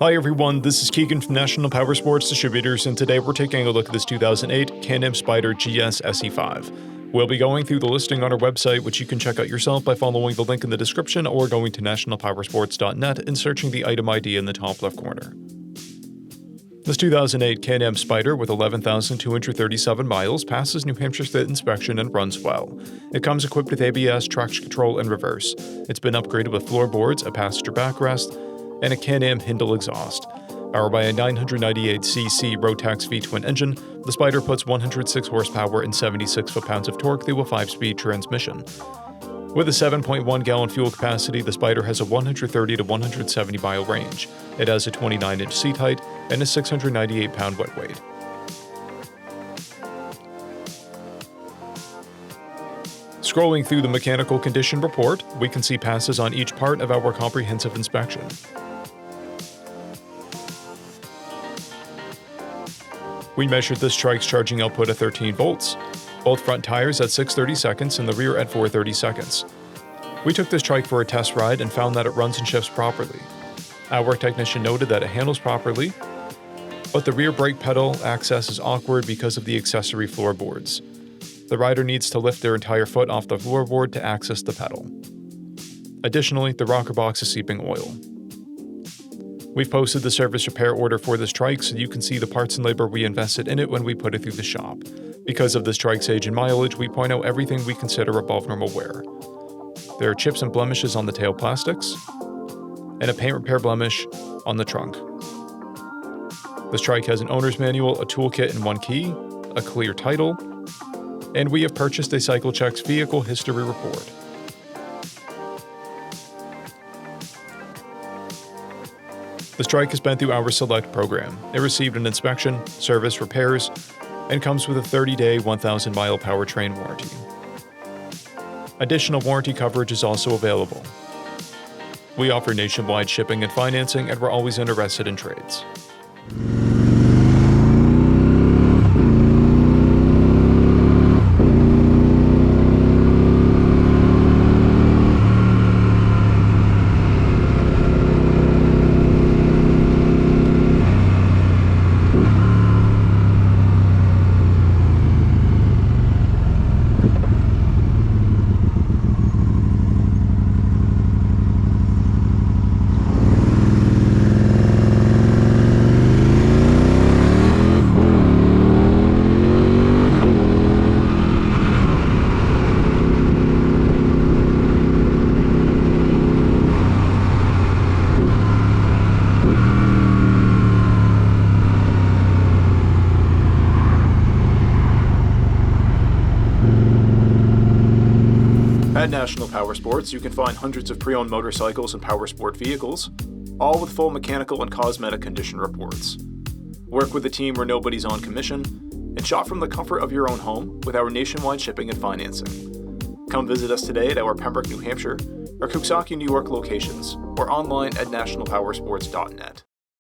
Hi everyone, this is Keegan from National Powersports Distributors, and today we're taking a look at this 2008 Can-Am SPYDER GS SE5. We'll be going through the listing on our website, which you can check out yourself by following the link in the description or going to nationalpowersports.net and searching the item ID in the top left corner. This 2008 Can-Am SPYDER with 11,237 miles passes New Hampshire State inspection and runs well. It comes equipped with ABS, traction control, and reverse. It's been upgraded with floorboards, a passenger backrest, and a Can-Am Hindle exhaust. Powered by a 998cc Rotax V-twin engine, the SPYDER puts 106 horsepower and 76 foot-pounds of torque through a 5-speed transmission. With a 7.1-gallon fuel capacity, the SPYDER has a 130 to 170 mile range. It has a 29-inch seat height and a 698-pound wet weight. Scrolling through the mechanical condition report, we can see passes on each part of our comprehensive inspection. We measured this trike's charging output at 13 volts, both front tires at 630 seconds and the rear at 430 seconds. We took this trike for a test ride and found that it runs and shifts properly. Our technician noted that it handles properly, but the rear brake pedal access is awkward because of the accessory floorboards. The rider needs to lift their entire foot off the floorboard to access the pedal. Additionally, the rocker box is seeping oil. We've posted the service repair order for this trike so you can see the parts and labor we invested in it when we put it through the shop. Because of this trike's age and mileage, we point out everything we consider above normal wear. There are chips and blemishes on the tail plastics, and a paint repair blemish on the trunk. This trike has an owner's manual, a toolkit and one key, a clear title, and we have purchased a CycleCheck's vehicle history report. This trike has been through our Select program. It received an inspection, service, repairs, and comes with a 30-day, 1,000-mile powertrain warranty. Additional warranty coverage is also available. We offer nationwide shipping and financing, and we're always interested in trades. At National Powersports, you can find hundreds of pre-owned motorcycles and powersport vehicles, all with full mechanical and cosmetic condition reports. Work with a team where nobody's on commission, and shop from the comfort of your own home with our nationwide shipping and financing. Come visit us today at our Pembroke, New Hampshire, or Coxsackie, New York locations, or online at nationalpowersports.net.